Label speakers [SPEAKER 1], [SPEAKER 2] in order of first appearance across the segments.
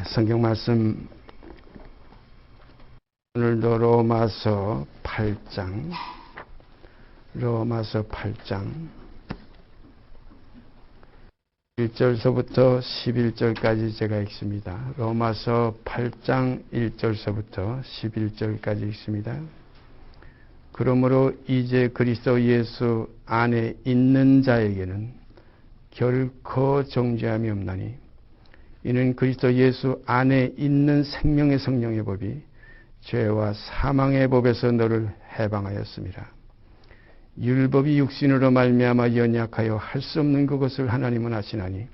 [SPEAKER 1] 성경 말씀 오늘도 로마서 8장 1절서부터 11절까지 제가 읽습니다. 로마서 8장 1절서부터 11절까지 읽습니다. 그러므로 이제 그리스도 예수 안에 있는 자에게는 결코 정죄함이 없나니 이는 그리스도 예수 안에 있는 생명의 성령의 법이 죄와 사망의 법에서 너를 해방하였습니다. 율법이 육신으로 말미암아 연약하여 할 수 없는 그것을 하나님은 하시나니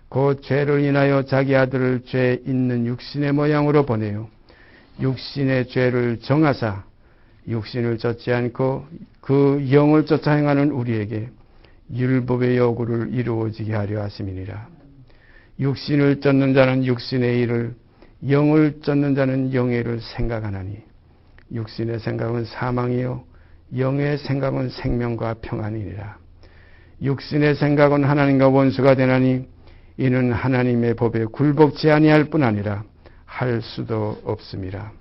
[SPEAKER 1] 곧 죄를 인하여 자기 아들을 죄 있는 육신의 모양으로 보내요 육신의 죄를 정하사 육신을 쫓지 않고 그 영을 쫓아 행하는 우리에게 율법의 요구를 이루어지게 하려 하심이니라. 육신을 쫓는 자는 육신의 일을, 영을 쫓는 자는 영의 일을 생각하나니 육신의 생각은 사망이요 영의 생각은 생명과 평안이니라. 육신의 생각은 하나님과 원수가 되나니 이는 하나님의 법에 굴복치 아니할 뿐 아니라 할 수도 없음이라.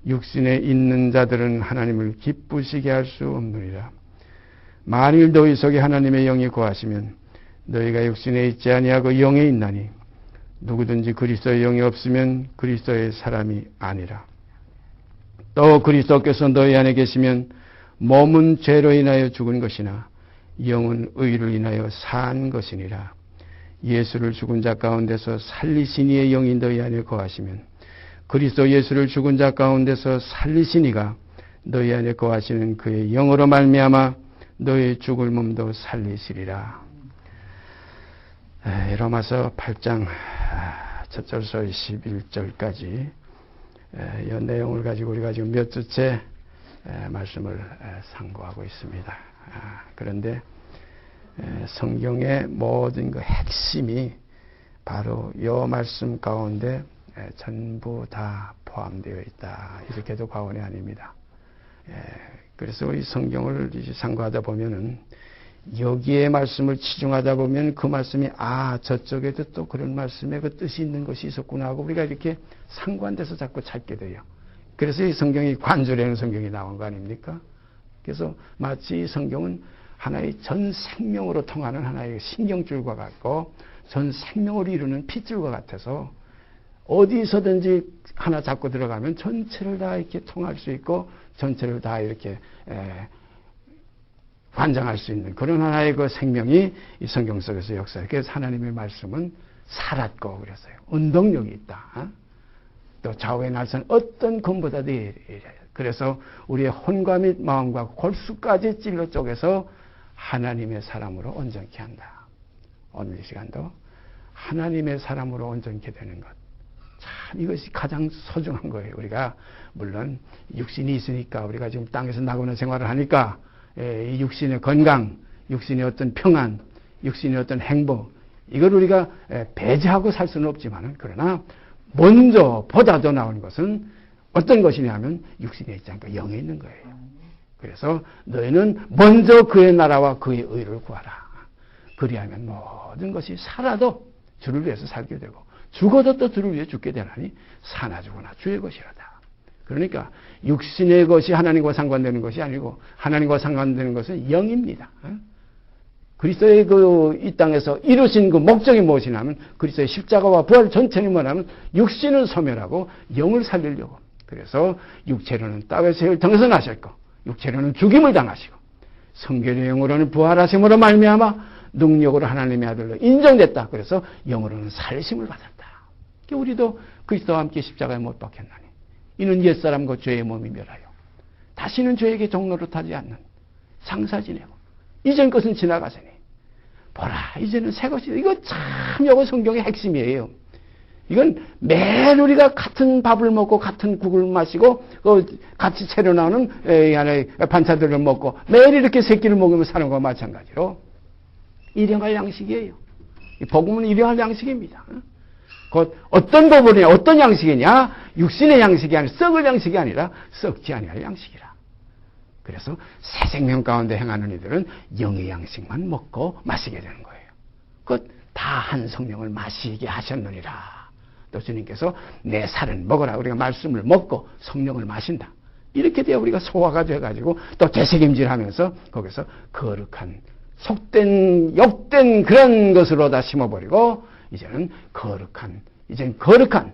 [SPEAKER 1] 육신에 있는 자들은 하나님을 기쁘시게 할 수 없느니라. 만일 너희 속에 하나님의 영이 거하시면 너희가 육신에 있지 아니하고 영에 있나니 누구든지 그리스도의 영이 없으면 그리스도의 사람이 아니라. 또 그리스도께서 너희 안에 계시면 몸은 죄로 인하여 죽은 것이나 영은 의를 인하여 산 것이니라. 예수를 죽은 자 가운데서 살리신 이의 영이 너희 안에 거하시면 그리스도 예수를 죽은 자 가운데서 살리신 이가 너희 안에 거하시는 그의 영으로 말미암아 너희 죽을 몸도 살리시리라. 로마서 8장 1절서 11절까지 이 내용을 가지고 우리가 지금 몇 주째 말씀을 상고하고 있습니다. 그런데 성경의 모든 그 핵심이 바로 이 말씀 가운데 전부 다 포함되어 있다. 이렇게도 과언이 아닙니다. 그래서 우리 성경을 상고하다 보면은 여기에 말씀을 치중하다 보면 그 말씀이 저쪽에도 또 그런 말씀에 그 뜻이 있는 것이 있었구나 하고 우리가 이렇게 상관돼서 자꾸 찾게 돼요. 그래서 이 성경이 관조라는 성경이 나온 거 아닙니까? 그래서 마치 이 성경은 하나의 전 생명으로 통하는 하나의 신경줄과 같고 전 생명을 이루는 핏줄과 같아서 어디서든지 하나 잡고 들어가면 전체를 다 이렇게 통할 수 있고 전체를 다 이렇게 관장할 수 있는 그런 하나의 그 생명이 이 성경 속에서 역사해요. 그래서 하나님의 말씀은 살았고 그랬어요. 운동력이 있다. 또 좌우의 날선 어떤 검보다도 이래요. 그래서 우리의 혼과 및 마음과 골수까지 찔러 쪼개서 하나님의 사람으로 온전케 한다. 오늘 이 시간도 하나님의 사람으로 온전케 되는 것. 참 이것이 가장 소중한 거예요. 우리가 물론 육신이 있으니까 우리가 지금 땅에서 나고는 생활을 하니까 이 육신의 건강, 육신의 어떤 평안, 육신의 어떤 행복 이걸 우리가 배제하고 살 수는 없지만 그러나 먼저 보다 더 나은 것은 어떤 것이냐면 육신에 있지 않고 영에 있는 거예요. 그래서 너희는 먼저 그의 나라와 그의 의를 구하라. 그리하면 모든 것이 살아도 주를 위해서 살게 되고 죽어도 또 주를 위해 죽게 되나니 사나 죽으나 주의 것이로다. 그러니까 육신의 것이 하나님과 상관되는 것이 아니고 하나님과 상관되는 것은 영입니다. 그리스도의 이 땅에서 이루신 그 목적이 무엇이냐면 그리스도의 십자가와 부활 전체는 뭐냐면 육신을 소멸하고 영을 살리려고. 그래서 육체로는 땅의 세를 통해서 나셨고 육체로는 죽임을 당하시고 성결의 영으로는 부활하심으로 말미암아 능력으로 하나님의 아들로 인정됐다. 그래서 영으로는 살리심을 받았다. 우리도 그리스도와 함께 십자가에 못 박혔나니 이는 옛사람과 죄의 몸이 멸하여 다시는 죄에게 종노릇하지 않는 상사 지내고 이전 것은 지나가서니 보라 이제는 새 것이다. 이거 참 이거 성경의 핵심이에요. 이건 매일 우리가 같은 밥을 먹고 같은 국을 마시고 같이 채로 나오는 안에 반찬들을 먹고 매일 이렇게 새끼를 먹으며 사는 것과 마찬가지로 일용할 양식이에요. 이 복음은 일용할 양식입니다. 곧 어떤 부분이냐 어떤 양식이냐 육신의 양식이 아니라 썩을 양식이 아니라 썩지 아니할 양식이라. 그래서 새 생명 가운데 행하는 이들은 영의 양식만 먹고 마시게 되는 거예요. 그 다 한 성령을 마시게 하셨느니라. 또 주님께서 내 살은 먹어라. 우리가 말씀을 먹고 성령을 마신다. 이렇게 돼야 우리가 소화가 돼가지고 또 되새김질하면서 거기서 거룩한 속된 욕된 그런 것으로 다 심어버리고 이제는 거룩한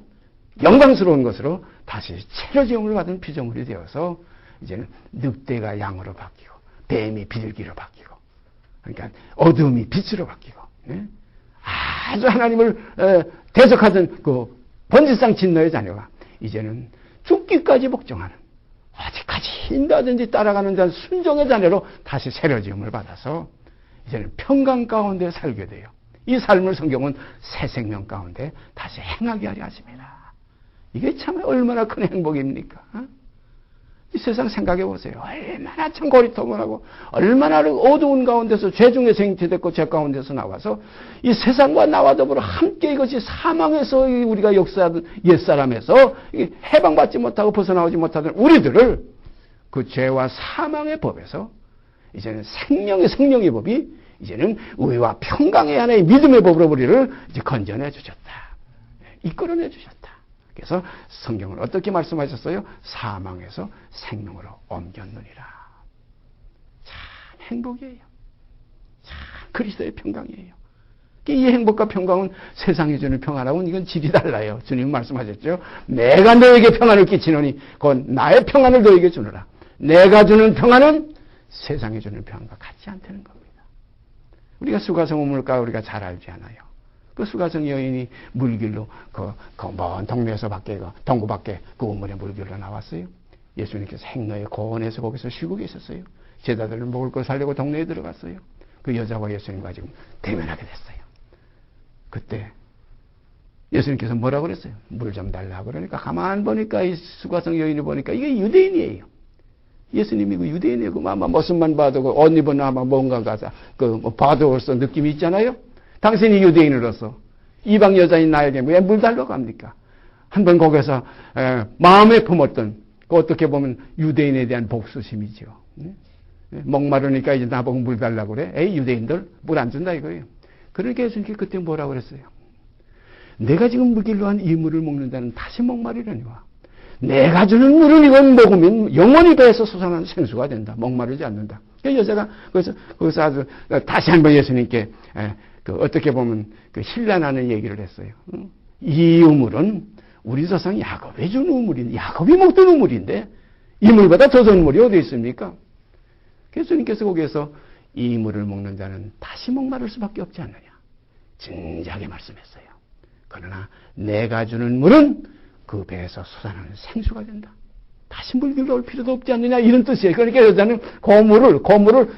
[SPEAKER 1] 영광스러운 것으로 다시 채려지음을 받은 피조물이 되어서 이제는 늑대가 양으로 바뀌고 뱀이 비둘기로 바뀌고 그러니까 어둠이 빛으로 바뀌고 아주 하나님을 대적하던 그 번지상 진노의 자녀가 이제는 죽기까지 복종하는 어디까지 인다든지 따라가는 자는 순종의 자녀로 다시 새로지음을 받아서 이제는 평강 가운데 살게 돼요. 이 삶을 성경은 새 생명 가운데 다시 행하게 하려 하십니다. 이게 참 얼마나 큰 행복입니까? 이 세상 생각해 보세요. 얼마나 참 고리타분하고 얼마나 어두운 가운데서 죄 중에서 잉태됐고 죄 가운데서 나와서 이 세상과 나와 더불어 함께 이것이 사망에서 우리가 역사하던 옛사람에서 해방받지 못하고 벗어나오지 못하던 우리들을 그 죄와 사망의 법에서 이제는 생명의 성령의 법이 이제는 의와 평강의 하나의 믿음의 법으로 우리를 이제 건져내 주셨다. 이끌어내 주셨다. 그래서 성경은 어떻게 말씀하셨어요? 사망에서 생명으로 옮겼느니라. 참 행복이에요. 참 그리스도의 평강이에요. 이 행복과 평강은 세상이 주는 평안하고는 이건 질이 달라요. 주님 말씀하셨죠. 내가 너에게 평안을 끼치노니 곧 나의 평안을 너에게 주노라. 내가 주는 평안은 세상이 주는 평안과 같지 않다는 겁니다. 우리가 수가성 우물가 우리가 잘 알지 않아요. 그 수가성 여인이 물길로 그 먼 동네에서 동구 밖에 그 우물에 물길로 나왔어요. 예수님께서 행로에 고원에서 거기서 쉬고 계셨어요. 제자들은 먹을 걸 살려고 동네에 들어갔어요. 그 여자와 예수님과 지금 대면하게 됐어요. 그때 예수님께서 뭐라고 그랬어요? 물 좀 달라고 그러니까 가만 보니까 이 수가성 여인을 보니까 이게 유대인이에요. 예수님이 그 유대인이고 아마 모습만 봐도 그 옷 입은 아마 뭔가 가자 봐도 벌써 느낌이 있잖아요. 당신이 유대인으로서 이방 여자인 나에게 왜 물 달라고 합니까? 한번 거기서 마음에 품었던 그 어떻게 보면 유대인에 대한 복수심이죠. 목마르니까 이제 나보고 물 달라고 그래. 에이 유대인들 물 안 준다 이거예요. 그러니까 예수님께 그때 뭐라고 그랬어요? 내가 지금 물길로 한 이 물을 먹는다는 다시 목마르려니와 내가 주는 물은 이건 먹으면 영원히 배에서 솟아나는 생수가 된다. 목마르지 않는다. 그 여자가 거기서 아주 다시 한번 예수님께 어떻게 보면 그 신뢰하는 얘기를 했어요. 이 우물은 우리 조상 야곱이 준 우물인데 야곱이 먹던 우물인데 이 물보다 더 좋은 물이 어디 있습니까? 예수님께서 거기에서 이 물을 먹는 자는 다시 목마를 수밖에 없지 않느냐. 진지하게 말씀했어요. 그러나 내가 주는 물은 그 배에서 솟아나는 생수가 된다. 다시 물길로 올 필요도 없지 않느냐 이런 뜻이에요. 그러니까 여자는 고물을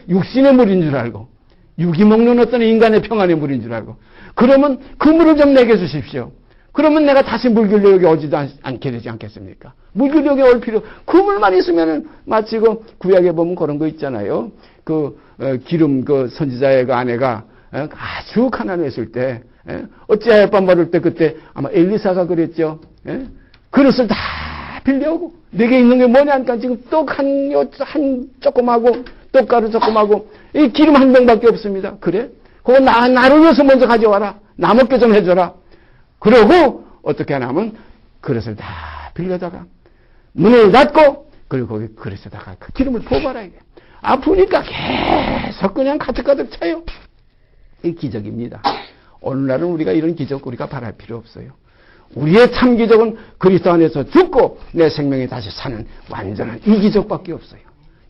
[SPEAKER 1] 육신의 물인 줄 알고 육이 먹는 어떤 인간의 평안의 물인 줄 알고 그러면 그 물을 좀 내게 주십시오. 그러면 내가 다시 물길로 여기 오지도 않게 되지 않겠습니까? 물길로 여기 올 필요 그 물만 있으면은 마치 그 구약에 보면 그런 거 있잖아요. 기름 선지자의 그 아내가 아주 가난했을 때 어찌하여 밥 먹을 때 그때 아마 엘리사가 그랬죠. 그릇을 다 빌려오고 내게 있는 게 뭐냐 하니까 지금 떡 한 조금하고 떡가루 조금하고 이 기름 한 병밖에 없습니다. 그래? 그거 나를 위해서 먼저 가져와라. 나 먹게 좀 해줘라. 그러고 어떻게 하냐면 그릇을 다 빌려다가 문을 닫고 그리고 거기 그릇에다가 그 기름을 부어봐라 이게. 아프니까 계속 그냥 가득가득 차요. 이 기적입니다. 오늘날은 우리가 이런 기적 우리가 바랄 필요 없어요. 우리의 참 기적은 그리스도 안에서 죽고 내 생명이 다시 사는 완전한 이 기적밖에 없어요.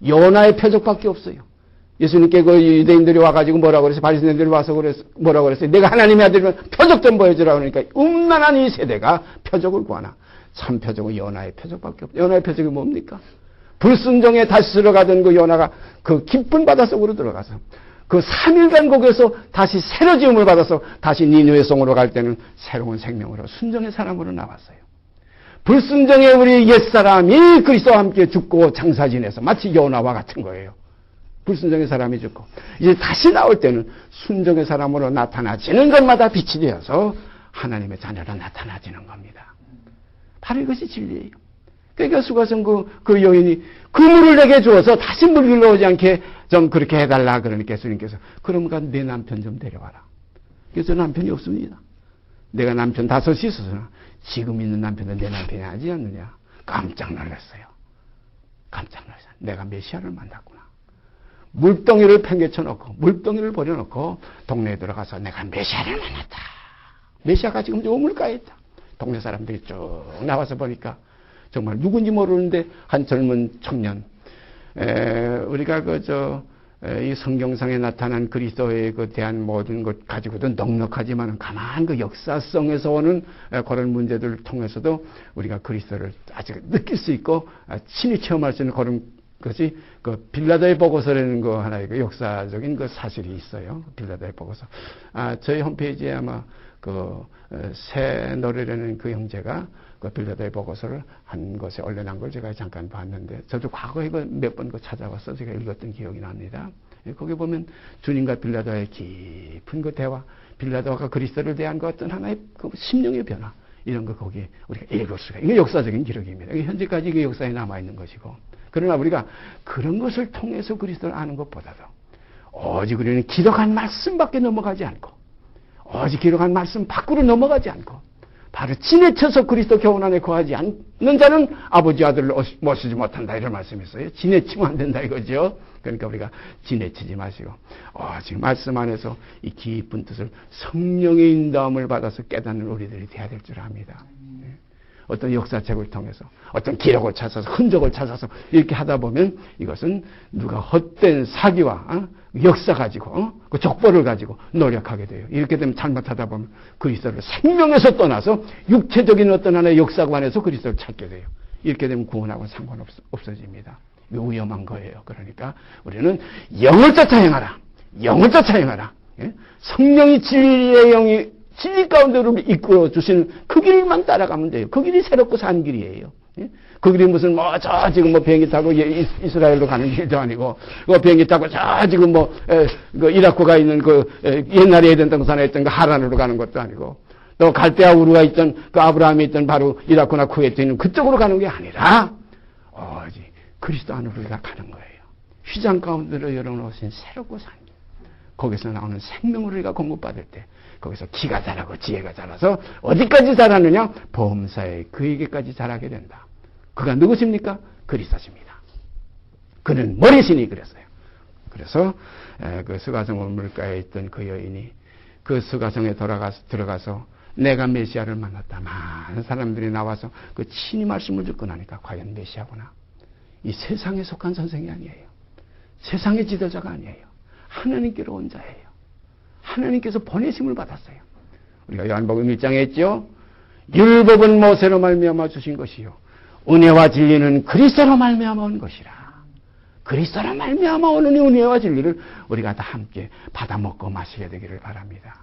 [SPEAKER 1] 요나의 표적밖에 없어요. 예수님께 그 유대인들이 와가지고 뭐라고 그랬어요? 바리새인들이 와서 뭐라고 그랬어요? 내가 하나님의 아들이면 표적 좀 보여주라 그러니까 음란한 이 세대가 표적을 구하나 참 표적은 요나의 표적밖에 없어요. 요나의 표적이 뭡니까? 불순종에 다시 들어가던 그 요나가 그 깊은 바다 속으로 들어가서 그 3일간 거기에서 다시 새로 지음을 받아서 다시 니느웨 성으로 갈 때는 새로운 생명으로 순종의 사람으로 나왔어요. 불순종의 우리 옛사람이 그리스도와 함께 죽고 장사 지내서 마치 요나와 같은 거예요. 불순종의 사람이 죽고 이제 다시 나올 때는 순종의 사람으로 나타나지는 것마다 빛이 되어서 하나님의 자녀로 나타나지는 겁니다. 바로 이것이 진리예요. 그러니까 수가성 그 여인이 그 물을 내게 주어서 다시 물길로 오지 않게 좀 그렇게 해달라 그러니까 예수님께서 그러니까 내 남편 좀 데려와라. 그래서 남편이 없습니다. 내가 남편 5이 있어서나 지금 있는 남편은 내 남편이 아니지 않느냐. 깜짝 놀랐어요. 깜짝 놀랐어요. 내가 메시아를 만났구나. 물덩이를 팽개쳐놓고 물덩이를 버려놓고 동네에 들어가서 내가 메시아를 만났다. 메시아가 지금 저 우물가에 있다. 동네 사람들이 쭉 나와서 보니까 정말 누군지 모르는데 한 젊은 청년, 우리가 이 성경상에 나타난 그리스도에 대한 모든 것 가지고도 넉넉하지만 가만 그 역사성에서 오는 그런 문제들을 통해서도 우리가 그리스도를 아직 느낄 수 있고 친히 체험할 수 있는 그런 것이 그 빌라도의 보고서라는 거 하나의 그 역사적인 그 사실이 있어요. 빌라도의 보고서. 저희 홈페이지에 아마 새 노래라는 그 형제가 그 빌라도의 보고서를 한 것에 올려놓은 걸 제가 잠깐 봤는데, 저도 과거에 몇 번 찾아와서 제가 읽었던 기억이 납니다. 거기 보면 주님과 빌라도의 깊은 그 대화, 빌라도가 그리스도를 대한 그 어떤 하나의 그 심령의 변화, 이런 거 거기에 우리가 읽을 수가, 이게 역사적인 기록입니다. 이게 현재까지 이게 역사에 남아있는 것이고, 그러나 우리가 그런 것을 통해서 그리스도를 아는 것보다도 오직 우리는 기록한 말씀밖에 넘어가지 않고, 오직 기록한 말씀 밖으로 넘어가지 않고, 바로 지내쳐서 그리스도 교훈 안에 거하지 않는 자는 아버지 아들을 모시지 못한다, 이런 말씀이 있어요. 지내치면 안 된다 이거죠. 그러니까 우리가 지내치지 마시고 오직 말씀 안에서 이 깊은 뜻을 성령의 인도함을 받아서 깨닫는 우리들이 돼야 될 줄 압니다. 어떤 역사책을 통해서 어떤 기록을 찾아서 흔적을 찾아서 이렇게 하다 보면 이것은 누가 헛된 사기와 역사 가지고 그 족보를 가지고 노력하게 돼요. 이렇게 되면 잘못하다 보면 그리스도를 생명에서 떠나서 육체적인 어떤 하나의 역사관에서 그리스도를 찾게 돼요. 이렇게 되면 구원하고는 상관없어집니다. 이거 위험한 거예요. 그러니까 우리는 영을 쫓아 행하라. 영을 쫓아 행하라. 성령이 진리의 영이 진리 가운데로 이끌어 주시는 그 길만 따라가면 돼요. 그 길이 새롭고 산 길이에요. 그 길이 무슨 지금 비행기 타고 이스라엘로 가는 길도 아니고, 비행기 타고 지금 이라크가 있는 옛날에 에덴 동산에 있던 그 하란으로 가는 것도 아니고, 또 갈대아 우르가 있던 그 아브라함이 있던 바로 이라크나 쿠웨이트에 있는 그쪽으로 가는 게 아니라 오직 그리스도 안으로 우리가 가는 거예요. 휘장 가운데로 열어놓으신 새롭고 산 길. 거기서 나오는 생명을 우리가 공급받을 때 거기서 기가 자라고 지혜가 자라서 어디까지 자라느냐? 범사에 그에게까지 자라게 된다. 그가 누구십니까? 그리스도십니다. 그는 머리시니 그랬어요. 그래서 그 스가성 우물가에 있던 그 여인이 그 스가성에 들어가서 내가 메시아를 만났다. 많은 사람들이 나와서 그 친히 말씀을 듣고 나니까 과연 메시아구나. 이 세상에 속한 선생이 아니에요. 세상의 지도자가 아니에요. 하나님께로 온 자예요. 하나님께서 보내심을 받았어요. 우리가 요한복음 1장에 했죠. 율법은 모세로 말미암아 주신 것이요 은혜와 진리는 그리스도로 말미암아 온 것이라. 그리스도로 말미암아 오는 은혜와 진리를 우리가 다 함께 받아 먹고 마시게 되기를 바랍니다.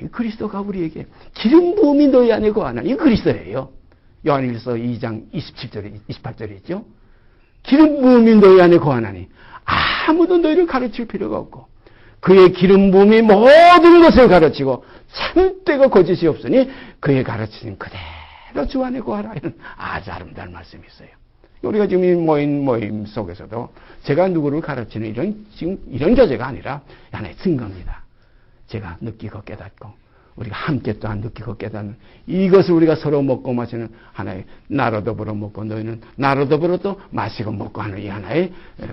[SPEAKER 1] 이 그리스도가 우리에게 기름 부음이 너희 안에 거하나, 이 그리스도예요. 요한일서 2장 27절에 28절에 있죠. 기름 부음이 너희 안에 거하나니 아무도 너희를 가르칠 필요가 없고 그의 기름 부음이 모든 것을 가르치고 참되고 거짓이 없으니 그의 가르치신 그대로 주 안에 거하라. 이런 아주 아름다운 말씀이 있어요. 우리가 지금 이 모임 속에서도 제가 누구를 가르치는 이런 교제가 아니라 하나의 증거입니다. 제가 느끼고 깨닫고 우리가 함께 또한 느끼고 깨닫는 이것을 우리가 서로 먹고 마시는 하나의 나로 더불어 먹고 너희는 나로 더불어 또 마시고 먹고 하는 이 하나의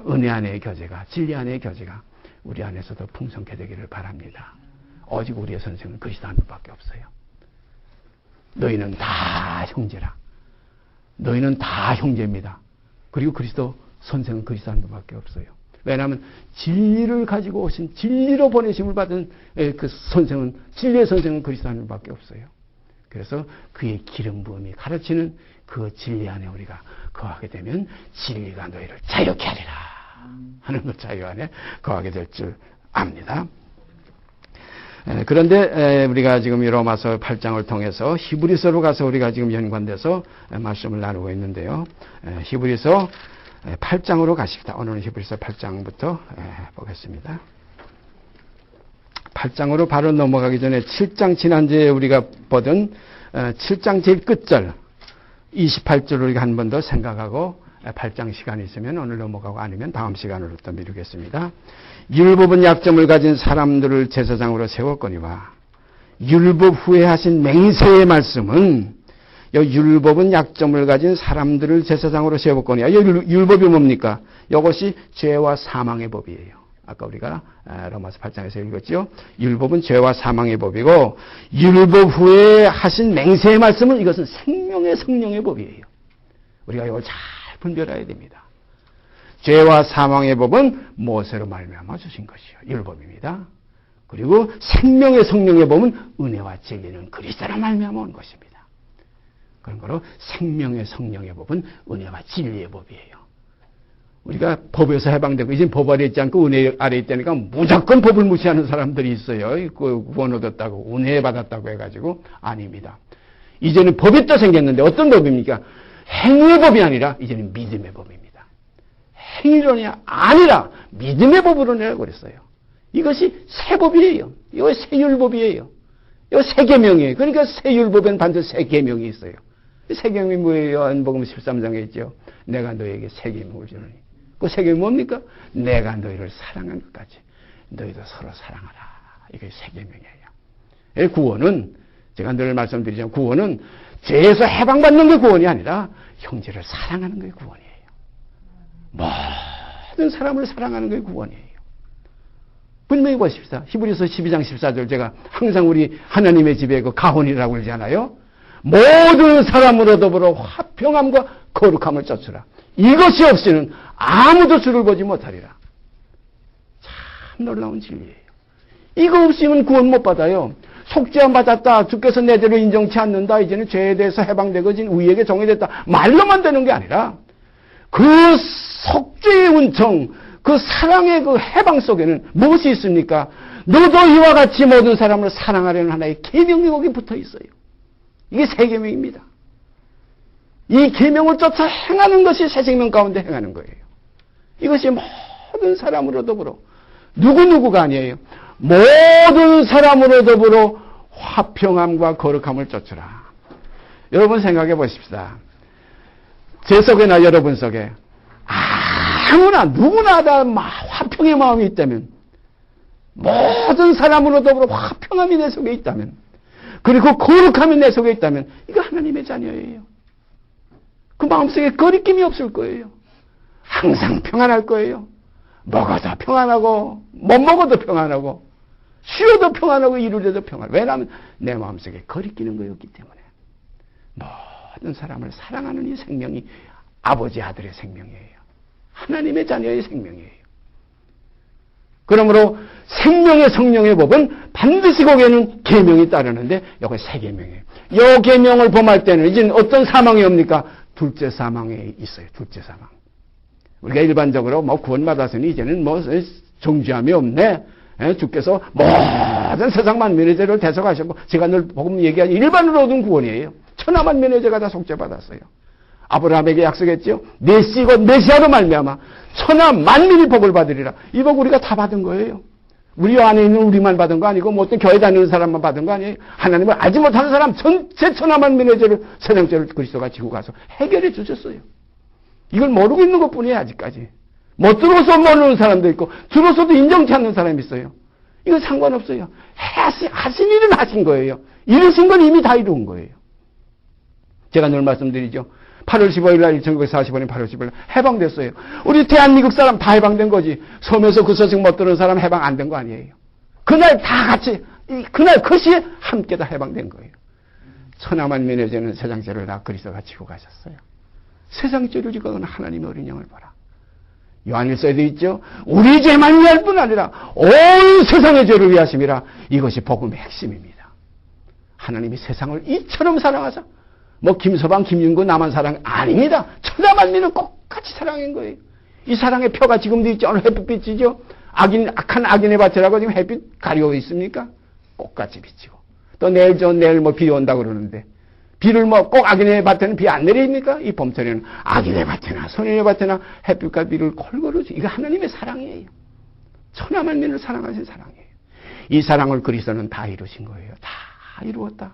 [SPEAKER 1] 은혜 안의 교제가, 진리 안의 교제가 우리 안에서도 풍성케 되기를 바랍니다. 오직 우리의 선생은 그리스도 한 분밖에 없어요. 너희는 다 형제라. 너희는 다 형제입니다. 그리고 그리스도 선생은 그리스도 한 분밖에 없어요. 왜냐하면 진리를 가지고 오신, 진리로 보내심을 받은 그 선생은, 진리의 선생은 그리스도 한 분밖에 없어요. 그래서 그의 기름 부음이 가르치는 그 진리 안에 우리가 거하게 되면 진리가 너희를 자유케 하리라 하는 그 자유 안에 거하게 될 줄 압니다. 그런데 우리가 지금 이 로마서 8장을 통해서 히브리서로 가서 우리가 지금 연관돼서 말씀을 나누고 있는데요. 히브리서 8장으로 가십니다. 오늘은 히브리서 8장부터 보겠습니다. 8장으로 바로 넘어가기 전에 7장 지난주에 우리가 보던 7장 제일 끝절 28절을 우리가 한 번 더 생각하고 8장 시간이 있으면 오늘 넘어가고 아니면 다음 시간으로 또 미루겠습니다. 율법은 약점을 가진 사람들을 제사장으로 세웠거니와 율법 후에 하신 맹세의 말씀은 율법은 약점을 가진 사람들을 제사장으로 세웠거니와. 율법이 뭡니까? 이것이 죄와 사망의 법이에요. 아까 우리가 로마서 8장에서 읽었죠. 율법은 죄와 사망의 법이고 율법 후에 하신 맹세의 말씀은 이것은 생명의 성령의 법이에요. 우리가 이걸 잘 분별해야 됩니다. 죄와 사망의 법은 모세로 말미암아 주신 것이요. 율법입니다. 그리고 생명의 성령의 법은 은혜와 진리는 그리스도로 말미암아 온 것입니다. 그런 거로 생명의 성령의 법은 은혜와 진리의 법이에요. 우리가 법에서 해방되고 이제 법 아래 있지 않고 은혜 아래 있다니까 무조건 법을 무시하는 사람들이 있어요. 구원 얻었다고 은혜 받았다고 해가지고 아닙니다. 이제는 법이 또 생겼는데 어떤 법입니까? 행위의 법이 아니라 이제는 믿음의 법입니다. 행위론이 아니라 믿음의 법으로 내라고 그랬어요. 이것이 새 법이에요. 이거 새 율법이에요. 이거 새 계명이에요. 그러니까 새 율법에는 반드시 새 계명이 있어요. 새 계명이 뭐예요? 요한복음 13장에 있죠. 내가 너에게 새 계명을 주노니. 그 새 계명이 뭡니까? 내가 너희를 사랑한 것까지 너희도 서로 사랑하라. 이게 새 계명이에요. 구원은 제가 늘 말씀드리지만 구원은 죄에서 해방받는 게 구원이 아니라 형제를 사랑하는 게 구원이에요. 모든 사람을 사랑하는 게 구원이에요. 분명히 보십시다. 히브리서 12장 14절 제가 항상 우리 하나님의 집에 그 가혼이라고 그러잖아요. 모든 사람으로 더불어 화평함과 거룩함을 쫓으라. 이것이 없이는 아무도 주를 보지 못하리라. 참 놀라운 진리예요. 이거 없이는 구원 못 받아요. 속죄함 받았다. 주께서 내 죄를 인정치 않는다. 이제는 죄에 대해서 해방되고 의에게 정의됐다. 말로만 되는 게 아니라 그 속죄의 은총, 그 사랑의 그 해방 속에는 무엇이 있습니까? 너도 이와 같이 모든 사람을 사랑하려는 하나의 계명이 거기 붙어 있어요. 이게 새 계명입니다. 이 계명을 쫓아 행하는 것이 새 생명 가운데 행하는 거예요. 이것이 모든 사람으로 더불어 누구누구가 아니에요. 모든 사람으로 더불어 화평함과 거룩함을 쫓으라. 여러분 생각해 보십시다. 제 속에나 여러분 속에 아무나 누구나 다 화평의 마음이 있다면, 모든 사람으로 더불어 화평함이 내 속에 있다면, 그리고 거룩함이 내 속에 있다면 이거 하나님의 자녀예요. 그 마음속에 거리낌이 없을 거예요. 항상 평안할 거예요. 먹어도 평안하고 못 먹어도 평안하고 쉬어도 평안하고 이루려도 평안. 왜냐하면 내 마음속에 거리끼는 거였기 때문에. 모든 사람을 사랑하는 이 생명이 아버지 아들의 생명이에요. 하나님의 자녀의 생명이에요. 그러므로 생명의 성령의 법은 반드시 거기에는 계명이 따르는데 여기 새 계명이에요. 이 계명을 범할 때는 이제 어떤 사망이 옵니까? 둘째 사망에 있어요. 둘째 사망. 우리가 일반적으로 구원받았으니 이제는 정죄함이 없네. 주께서 모든 세상 만민의 죄를 대속하셨고, 제가 늘 복음 얘기하는 일반으로 얻은 구원이에요. 천하 만민의 죄가 다 속죄받았어요. 아브라함에게 약속했죠. 메시고 메시아로 말미암아 천하 만민이 복을 받으리라. 이 복 우리가 다 받은 거예요. 우리 안에 있는 우리만 받은 거 아니고 뭐 어떤 교회 다니는 사람만 받은 거 아니에요. 하나님을 알지 못하는 사람 전체 천하 만민의 죄를, 세상죄를 그리스도가 지고 가서 해결해 주셨어요. 이걸 모르고 있는 것뿐이에요. 아직까지. 못 들어서 모르는 사람도 있고 들어서도 인정치 않는 사람이 있어요. 이건 상관없어요. 하신 일은 하신 거예요. 이루신 건 이미 다 이룬 거예요. 제가 늘 말씀드리죠. 8월 15일 날 1945년 8월 15일 날 해방됐어요. 우리 대한민국 사람 다 해방된 거지. 섬에서 그 소식 못 들은 사람 해방 안 된 거 아니에요. 그날 다 같이 그날 그 시에 함께 다 해방된 거예요. 천하만민의 죄는 세상 죄를 다 그리스도가 지고 가셨어요. 세상 죄를 지고 가는 하나님의 어린 양을 봐라. 요한일서에도 있죠. 우리 죄만 위할 뿐 아니라 온 세상의 죄를 위하심이라. 이것이 복음의 핵심입니다. 하나님이 세상을 이처럼 사랑하사 김서방, 김윤구 나만 사랑 아닙니다. 천하만민을 똑같이 사랑한 거예요. 이 사랑의 표가 지금도 있죠. 오늘 햇빛이죠. 악한 악인의 밭이라고 지금 햇빛 가리고 있습니까? 똑같이 비치고. 또 내일 비 온다고 그러는데 비를 꼭 악인의 밭에는 비 안 내립니까? 이 봄철에는 악인의 밭에나 선인의 밭에나 햇빛과 비를 골고루 주. 이거 하나님의 사랑이에요. 천하만민을 사랑하신 사랑이에요. 이 사랑을 그리스도는 다 이루신 거예요. 다 이루었다.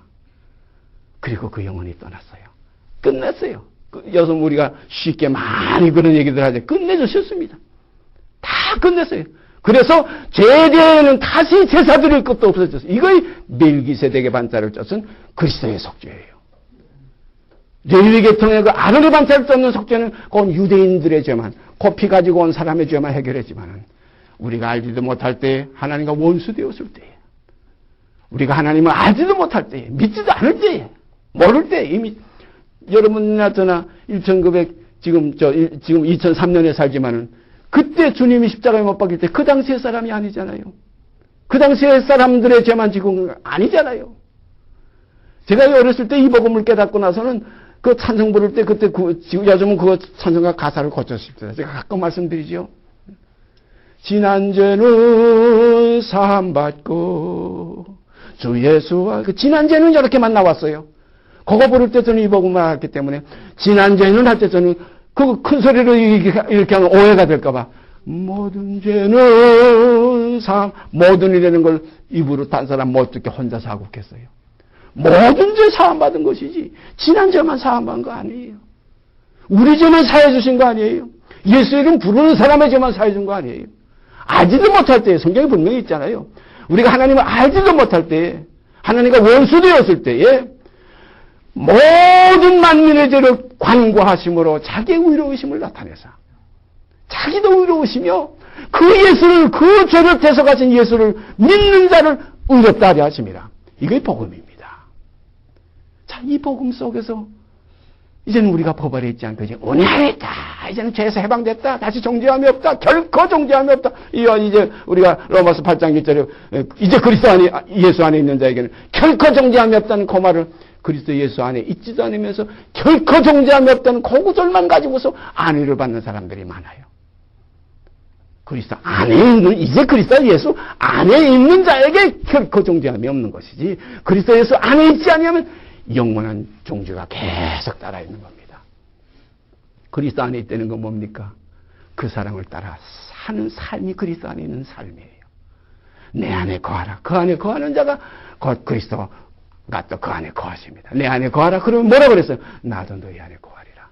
[SPEAKER 1] 그리고 그 영혼이 떠났어요. 끝냈어요. 여성 우리가 쉽게 많이 그런 얘기들 하죠. 끝내주셨습니다. 다 끝냈어요. 그래서 제대에는 다시 제사 드릴 것도 없어졌어요. 이거의 멜기세덱의 반자를 쫓은 그리스도의 속죄예요. 레위 계통의 그 아론의 반차를 쫓는 속죄는 그건 유대인들의 죄만, 코피 가지고 온 사람의 죄만 해결했지만은 우리가 알지도 못할 때, 하나님과 원수되었을 때, 우리가 하나님을 알지도 못할 때, 믿지도 않을 때, 모를 때, 이미 여러분이나 저나 1900 지금 2003년에 살지만은 그때 주님이 십자가에 못 박힐 때 그 당시의 사람이 아니잖아요. 그 당시의 사람들의 죄만 지고 온 건 아니잖아요. 제가 어렸을 때 이 복음을 깨닫고 나서는 그 찬송 부를 때 그때 요즘은 그거 찬송가 가사를 고쳤을 때 제가 가끔 말씀드리죠. 지난 죄는 사함받고 주 예수와 그 지난 죄는 이렇게만 나왔어요. 그거 부를 때 저는 이 복음을 알았기 때문에 지난 죄는 할 때 저는 그 큰 소리로 이렇게 하면 오해가 될까봐 모든 죄는 모든 이라는 걸 입으로 딴 사람 못 듣게 혼자 사국했어요. 모든 죄 사함받은 것이지 지난 죄만 사함받은 거 아니에요. 우리 죄만 사해 주신 거 아니에요. 예수 이름 부르는 사람의 죄만 사해 준 거 아니에요. 알지도 못할 때 성경에 분명히 있잖아요. 우리가 하나님을 알지도 못할 때 하나님과 원수되었을 때에 모든 만민의 죄를 관고하심으로 자기의 의로우심을 나타내서 자기도 의로우시며 그 예수를 그 죄를 대속하신 예수를 믿는 자를 의롭다 하려 하십니다. 이게 복음입니다. 자, 이 복음 속에서 이제는 우리가 법 아래 있지 않고 이제 은혜 아래 있다. 이제는 죄에서 해방됐다. 다시 정죄함이 없다. 결코 정죄함이 없다. 이제 우리가 로마서 8장 1절에 이제 그리스도 안에 예수 안에 있는 자에게는 결코 정죄함이 없다는 그 말을 그리스도 예수 안에 있지도 않으면서 결코 정죄함이 없다는 그 구절만 가지고서 안위를 받는 사람들이 많아요. 그리스도 안에 있는 이제 그리스도 예수 안에 있는 자에게 결코 정죄함이 없는 것이지 그리스도 예수 안에 있지 아니하면 영원한 종주가 계속 따라 있는 겁니다. 그리스도 안에 있다는 건 뭡니까? 그 사랑을 따라 사는 삶이 그리스도 안에 있는 삶이에요. 내 안에 거하라. 그 안에 거하는 자가 곧 그리스도가 또 그 안에 거하십니다. 내 안에 거하라. 그러면 뭐라 그랬어요? 나도 너희 안에 거하리라.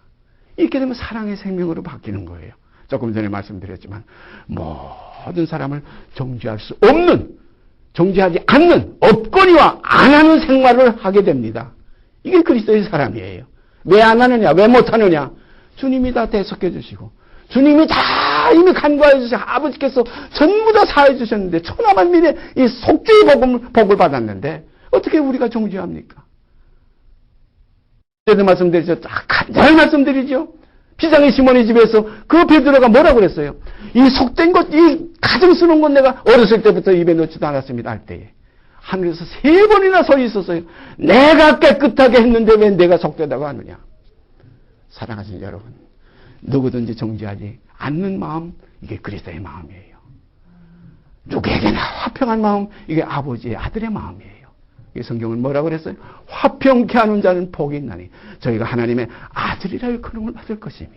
[SPEAKER 1] 이렇게 되면 사랑의 생명으로 바뀌는 거예요. 조금 전에 말씀드렸지만 모든 사람을 정죄할 수 없는, 정죄하지 않는, 없거니와 안 하는 생활을 하게 됩니다. 이게 그리스도의 사람이에요. 왜 안 하느냐? 왜 못하느냐? 주님이 다 대속해 주시고 주님이 다 이미 간과해 주시고 아버지께서 전부 다 사해 주셨는데 천하만민의 이 속죄의 복을 받았는데 어떻게 우리가 정죄합니까? 제가 말씀드리죠. 간단히 말씀드리죠. 비상의 시몬의 집에서 그 베드로가 뭐라고 그랬어요? 이 속된 것, 이 가증스러운 것 내가 어렸을 때부터 입에 넣지도 않았습니다 할 때에 하늘에서 3번이나 서 있었어요. 내가 깨끗하게 했는데 왜 내가 속되다고 하느냐? 사랑하시는 여러분, 누구든지 정죄하지 않는 마음, 이게 그리스도의 마음이에요. 누구에게나 화평한 마음, 이게 아버지의 아들의 마음이에요. 이 성경은 뭐라고 그랬어요? 화평케 하는 자는 복이 있나니 저희가 하나님의 아들이라 일컬음을 받을 것이며.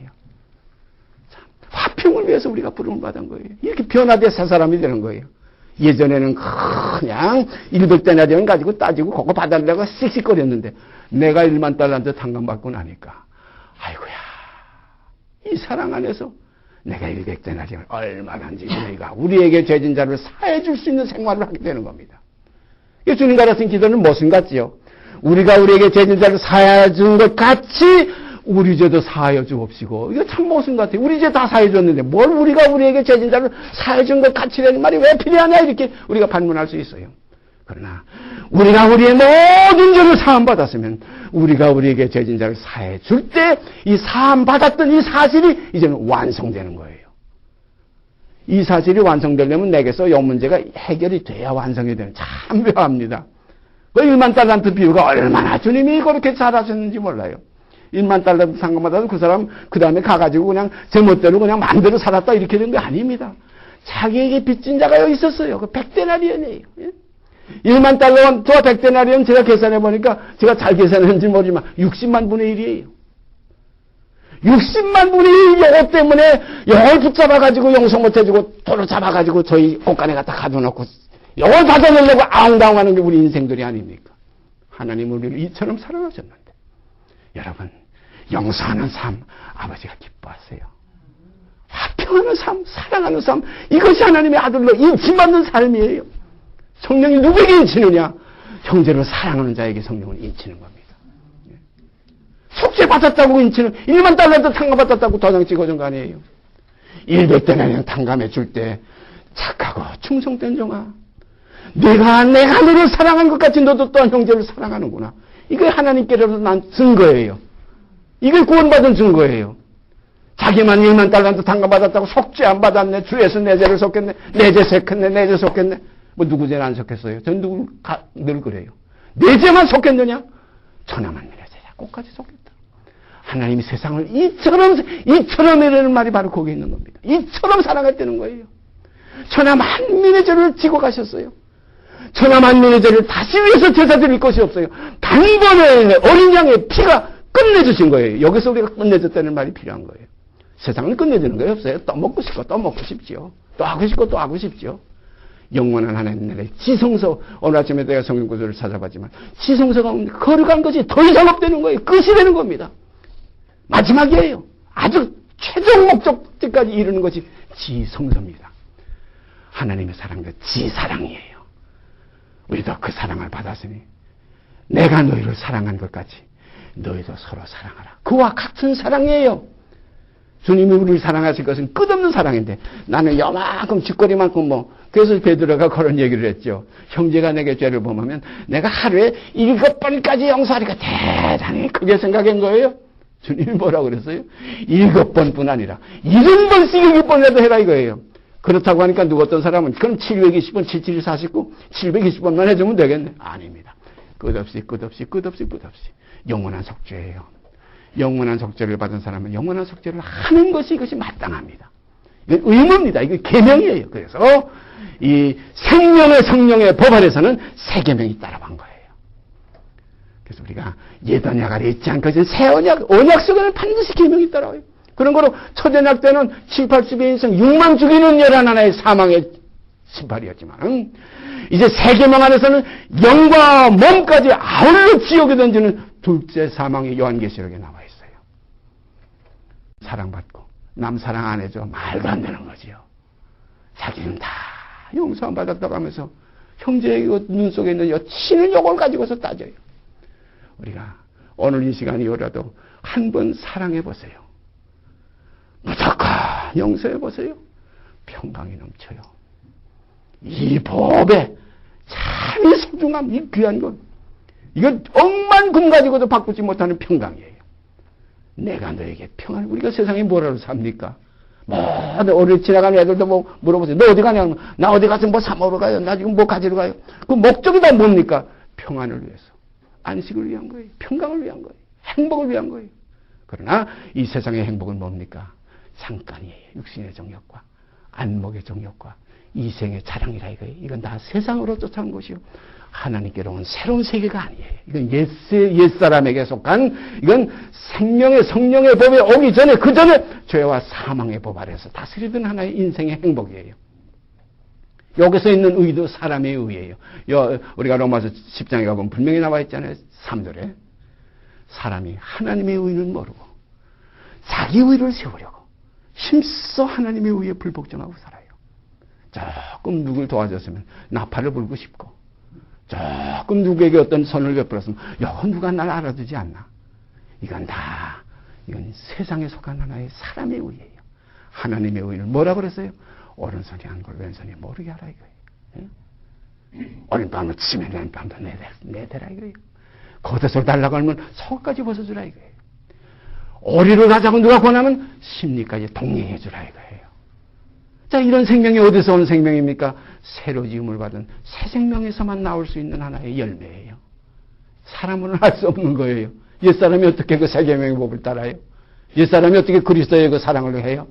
[SPEAKER 1] 참, 화평을 위해서 우리가 부름을 받은 거예요. 이렇게 변화돼 새 사람이 되는 거예요. 예전에는 그냥 100데나리온 가지고 따지고 그거 받아내다가 씩씩거렸는데 내가 1만 달란트 탕감받고 나니까 아이고야, 이 사랑 안에서 내가 100데나리온 얼마든지 우리가 우리에게 죄진 자를 사해 줄 수 있는 생활을 하게 되는 겁니다. 주님 같은 기도는 무슨 같지요? 우리가 우리에게 죄진 자를 사해 준 것 같이 우리 죄도 사하여 주옵시고. 이거 참 무슨 같아요. 우리 죄 다 사해 줬는데 뭘 우리가 우리에게 죄진 자를 사해 준 것 같이라는 말이 왜 필요하냐 이렇게 우리가 반문할 수 있어요. 그러나 우리가 우리의 모든 죄를 사함 받았으면 우리가 우리에게 죄진 자를 사해 줄 때 이 사함 받았던 이 사실이 이제는 완성되는 거예요. 이 사실이 완성되려면 내게서 이 문제가 해결이 돼야 완성이 되는, 참 묘합니다. 그 1만 달란트 비유가 얼마나 주님이 그렇게 잘하셨는지 몰라요. 1만 달란트 상관받아도 그 사람 그 다음에 가가지고 그냥 제멋대로 그냥 마음대로 살았다 이렇게 된 게 아닙니다. 자기에게 빚진 자가 있었어요. 그 100데나리온이에요. 1만 달러와 100데나리온 제가 계산해 보니까 제가 잘 계산했는지 모르지만 60만 분의 1이에요. 60만 분의 1 요거 때문에 요걸 붙잡아가지고 용서 못해주고 도로 잡아가지고 저희 옷간에 갖다 가둬놓고 요걸 받아내려고 아웅다웅하는 게 우리 인생들이 아닙니까? 하나님 우리를 이처럼 사랑하셨는데 여러분 용서하는 삶 아버지가 기뻐하세요. 화평하는 삶, 사랑하는 삶, 이것이 하나님의 아들로 인침받는 삶이에요. 성령이 누구에게 인치느냐? 형제를 사랑하는 자에게 성령을 인치는 겁니다. 속죄 받았 받았다고 인치는 1만 달러도 탕감받았다고 도장 찍어준 거 아니에요. 100데나리온 탕감해 줄 때 착하고 충성된 종아, 내가 너를 사랑한 것 같이 너도 또한 형제를 사랑하는구나. 이게 하나님께로서 난 증거예요. 이게 구원받은 증거예요. 자기만 1만 달러도 탕감받았다고 속죄 안 받았네. 주에서 내 죄를 속겠네. 내 죄 속겠네. 내 죄 속겠네. 뭐 누구 죄는 안 속겠어요. 전 늘 그래요. 내 죄만 속겠느냐? 천하만민의 죄야 꼭까지 속겠다. 하나님이 세상을 이처럼이라는 말이 바로 거기에 있는 겁니다. 이처럼 사랑했다는 거예요. 천하만민의 죄를 지고 가셨어요. 천하만민의 죄를 다시 위해서 제사 드릴 것이 없어요. 단번에 어린 양의 피가 끝내주신 거예요. 여기서 우리가 끝내줬다는 말이 필요한 거예요. 세상은 끝내주는 거예요. 없어요. 또 먹고 싶고 또 먹고 싶지요. 또 하고 싶고 또 하고 싶지요. 영원한 하나님 나라의 지성소, 오늘 아침에 내가 성경 구절을 찾아봤지만 지성소가 거룩한 것이 더 이상 없다는 거예요. 끝이 되는 겁니다. 마지막이에요. 아주 최종 목적지까지 이르는 것이 지성소입니다. 하나님의 사랑은 지사랑이에요. 우리도 그 사랑을 받았으니 내가 너희를 사랑한 것 같이 너희도 서로 사랑하라. 그와 같은 사랑이에요. 주님이 우리를 사랑하실 것은 끝없는 사랑인데 나는 요만큼 쥐꼬리만큼 그래서 베드로가 그런 얘기를 했죠. 형제가 내게 죄를 범하면 내가 하루에 7번까지 용서하니까 대단히 크게 생각한 거예요. 주님이 뭐라고 그랬어요? 7번뿐 아니라 70번씩 7번이라도 해라 이거예요. 그렇다고 하니까 누구 어떤 사람은 그럼 720번, 7749, 720번만 해주면 되겠네. 아닙니다. 끝없이 영원한 속죄예요. 영원한 속죄를 받은 사람은 영원한 속죄를 하는 것이 이것이 마땅합니다. 이건 의무입니다. 이게 계명이에요. 그래서 이 생명의 성령의 법 아래서는 새 계명이 따라간 거예요. 그래서 우리가 옛 언약 아래 있지 않거든 새 언약 속에는 반드시 계명이 따라와요. 그런 거로 첫 언약 때는 7, 80의 인생 6만 죽이는 11하나의 사망의 심판이었지만 이제 새 계명 안에서는 영과 몸까지 아울러 지옥에 던지는 둘째 사망의 요한계시록에 나와 있어요. 사랑받고 남 사랑 안 해줘 말도 안 되는 거지요. 자기는 다 용서 안 받았다고 하면서 형제의 눈 속에 있는 치는 욕을 가지고서 따져요. 우리가 오늘 이 시간 이후라도 한번 사랑해 보세요. 무조건 용서해 보세요. 평강이 넘쳐요. 이 법의 참 소중함, 이 귀한 것. 이건 억만 금 가지고도 바꾸지 못하는 평강이에요. 내가 너에게 평안을, 우리가 세상에 뭐라고 삽니까? 어릴 지나가는 애들도 물어보세요. 너 어디 가냐? 나 어디 가서 사 먹으러 가요? 나 지금 가지러 가요? 그 목적이 다 뭡니까? 평안을 위해서. 안식을 위한 거예요. 평강을 위한 거예요. 행복을 위한 거예요. 그러나 이 세상의 행복은 뭡니까? 잠깐이에요. 육신의 정욕과 안목의 정욕과 이생의 자랑이라 이거예요. 이건 다 세상으로 쫓아온 것이요. 하나님께로 온 새로운 세계가 아니에요. 이건 옛사람에게 속한, 이건 생명의 성령의 법에 오기 전에, 그 전에 죄와 사망의 법 아래서 다스리던 하나의 인생의 행복이에요. 여기서 있는 의도 사람의 의예요. 우리가 로마서 10장에 가보면 분명히 나와 있잖아요. 3절에. 사람이 하나님의 의를 모르고 자기 의를 세우려고 힘써 하나님의 의에 불복종하고 살아요. 조금 누굴 도와줬으면 나팔을 불고 싶고, 조금 누구에게 어떤 선을 베풀었으면 누가 날 알아주지 않나. 이건 세상에 속한 하나의 사람의 의예요. 하나님의 의를 뭐라 그랬어요? 오른손이 한 걸 왼손이 모르게 하라 이거예요. 오른밤을 치면 왼밤도 내대라 이거예요. 겉옷을 달라고 하면 속까지 벗어주라 이거예요. 오리를 가자고 누가 권하면 심리까지 동행해 주라 이거예요. 자, 이런 생명이 어디서 온 생명입니까? 새로 지음을 받은 새 생명에서만 나올 수 있는 하나의 열매예요. 사람으로는 할 수 없는 거예요. 옛사람이 어떻게 그 새 계명의 법을 따라요? 옛사람이 어떻게 그리스도의 그 사랑을 해요?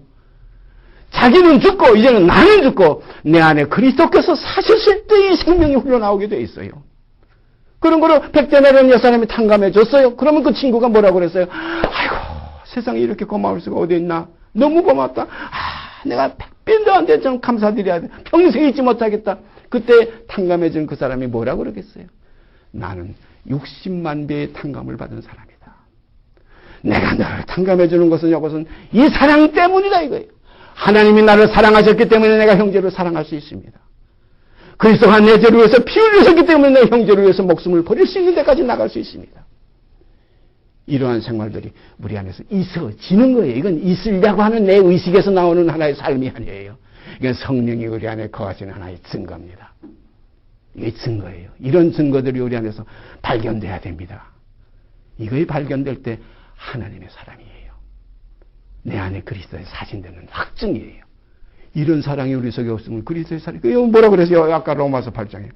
[SPEAKER 1] 자기는 죽고 이제는 나는 죽고 내 안에 그리스도께서 사셨을 때 이 생명이 흘러나오게 돼 있어요. 그런 거로 100데나리온 옛사람이 탕감해 줬어요. 그러면 그 친구가 뭐라고 그랬어요? 아이고, 세상에 이렇게 고마울 수가 어디 있나? 너무 고맙다. 내가 100배도 좀 감사드려야 돼. 평생 잊지 못하겠다. 그때 탕감해 준 그 사람이 뭐라고 그러겠어요? 나는 60만 배의 탕감을 받은 사람이다. 내가 너를 탕감해 주는 것은 이것은 이 사랑 때문이다 이거예요. 하나님이 나를 사랑하셨기 때문에 내가 형제를 사랑할 수 있습니다. 그리스도가 내 죄를 위해서 피 흘리셨기 때문에 내가 형제를 위해서 목숨을 버릴 수 있는 데까지 나갈 수 있습니다. 이러한 생활들이 우리 안에서 있어지는 거예요. 이건 있으려고 하는 내 의식에서 나오는 하나의 삶이 아니에요. 이건 성령이 우리 안에 거하시는 하나의 증거입니다. 이게 증거예요. 이런 증거들이 우리 안에서 발견돼야 됩니다. 이거에 발견될 때 하나님의 사랑이에요. 내 안에 그리스도의 사신되는 확증이에요. 이런 사랑이 우리 속에 없으면 그리스도의 사랑. 뭐라 그랬어요? 아까 로마서 8장에.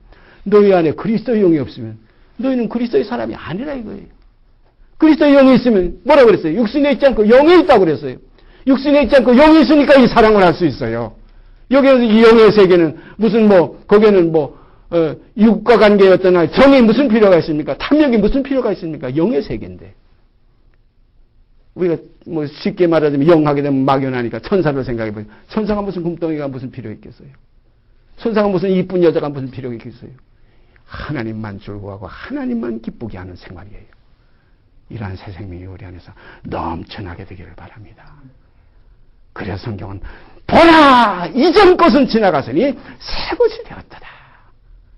[SPEAKER 1] 너희 안에 그리스도의 영이 없으면 너희는 그리스도의 사람이 아니라 이거예요. 그리스도의 영이 있으면 뭐라 그랬어요? 육신에 있지 않고 영에 있다고 그랬어요. 육신에 있지 않고 영이 있으니까 이 사랑을 할 수 있어요. 여기에서 이 영의 세계는 무슨 거기에는 육과 관계의 어떤 정이 무슨 필요가 있습니까? 탐욕이 무슨 필요가 있습니까? 영의 세계인데. 우리가 쉽게 말하자면 영하게 되면 막연하니까 천사를 생각해보세요. 천사가 무슨 금덩이가 무슨 필요 있겠어요? 천사가 무슨 이쁜 여자가 무슨 필요가 있겠어요? 하나님만 즐거워하고 하나님만 기쁘게 하는 생활이에요. 이러한 새 생명이 우리 안에서 넘쳐나게 되기를 바랍니다. 그래서 성경은 보라! 이전 것은 지나갔으니 새 것이 되었더라.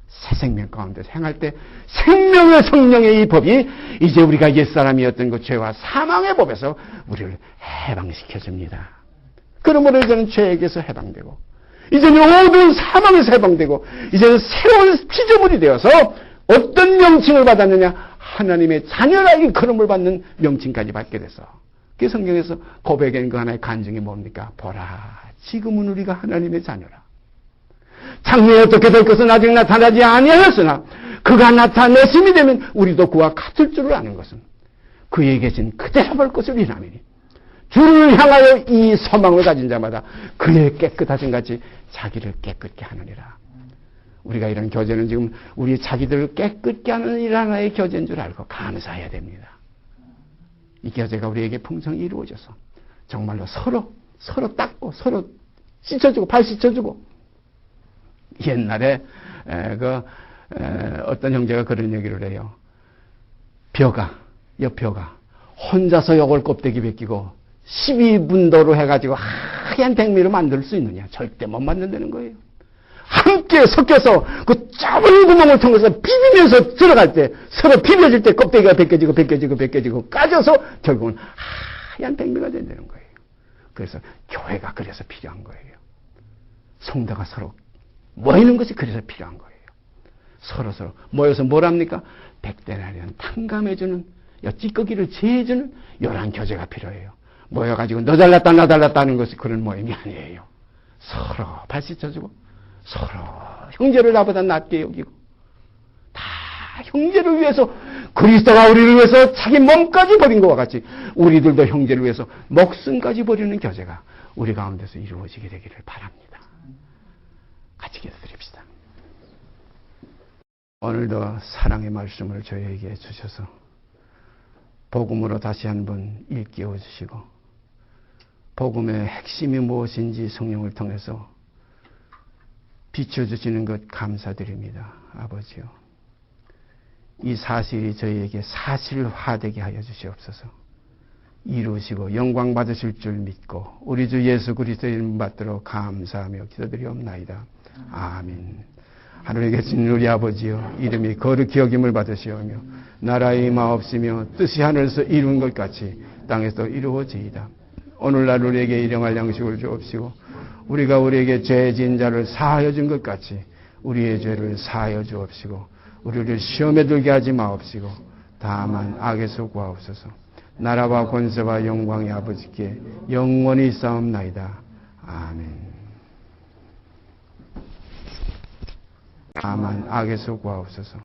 [SPEAKER 1] 새 생명 가운데 행할 때 생명의 성령의 이 법이 이제 우리가 옛사람이었던 그 죄와 사망의 법에서 우리를 해방시켜줍니다. 그러므로 이제는 죄에게서 해방되고 이제는 모든 사망에서 해방되고 이제는 새로운 피조물이 되어서 어떤 명칭을 받았느냐? 하나님의 자녀라 일컬음을 받는 명칭까지 받게 돼서 그 성경에서 고백한 그 하나의 간증이 뭡니까? 보라, 지금은 우리가 하나님의 자녀라. 장래에 어떻게 될 것은 아직 나타나지 아니하였으나 그가 나타내심이 되면 우리도 그와 같을 줄을 아는 것은 그에 계신 그대로 볼 것을 이라미니 주를 향하여 이 소망을 가진 자마다 그의 깨끗하신 같이 자기를 깨끗게 하느니라. 우리가 이런 교제는 지금 우리 자기들을 깨끗게 하는 일 하나의 교제인 줄 알고 감사해야 됩니다. 이 교제가 우리에게 풍성히 이루어져서 정말로 서로 닦고 씻어주고 발 씻어주고 옛날에 어떤 형제가 그런 얘기를 해요. 벼가 혼자서 요걸 껍데기 벗기고 12분도로 해가지고 하얀 백미를 만들 수 있느냐? 절대 못 만든다는 거예요. 함께 섞여서 그 좁은 구멍을 통해서 비비면서 들어갈 때 서로 비벼질 때 껍데기가 벗겨지고 까져서 결국은 하얀 백미가 된다는 거예요. 그래서 교회가 그래서 필요한 거예요. 성도가 서로 모이는 것이 그래서 필요한 거예요. 서로 모여서 뭘 합니까? 백대나리는 탕감해주는 찌꺼기를 제해주는 이러한 교제가 필요해요. 모여가지고 너 잘났다 나 잘났다 하는 것이 그런 모임이 아니에요. 서로 발 씻어주고 서로 형제를 나보다 낫게 여기고 다 형제를 위해서 그리스도가 우리를 위해서 자기 몸까지 버린 것과 같이 우리들도 형제를 위해서 목숨까지 버리는 교제가 우리 가운데서 이루어지게 되기를 바랍니다. 같이 기도드립시다. 오늘도 사랑의 말씀을 저희에게 주셔서 복음으로 다시 한번 일깨워 주시고 복음의 핵심이 무엇인지 성령을 통해서 비춰주시는 것 감사드립니다. 아버지요. 이 사실이 저희에게 사실화되게 하여 주시옵소서. 이루시고 영광 받으실 줄 믿고 우리 주 예수 그리스도의 이름 받들어 감사하며 기도드리옵나이다. 아멘. 하늘에 계신 우리 아버지여, 이름이 거룩히 여김을 받으시오며 나라의 임하옵시며 뜻이 하늘에서 이룬 것 같이 땅에서 이루어지이다. 오늘날 우리에게 일용할 양식을 주옵시고 우리가 우리에게 죄 지은 자를 사하여 준 것 같이 우리의 죄를 사하여 주옵시고 우리를 시험에 들게 하지 마옵시고 다만 악에서 구하옵소서. 나라와 권세와 영광이 아버지께 영원히 있사옵나이다. 아멘. 다만 악에서 구하옵소서.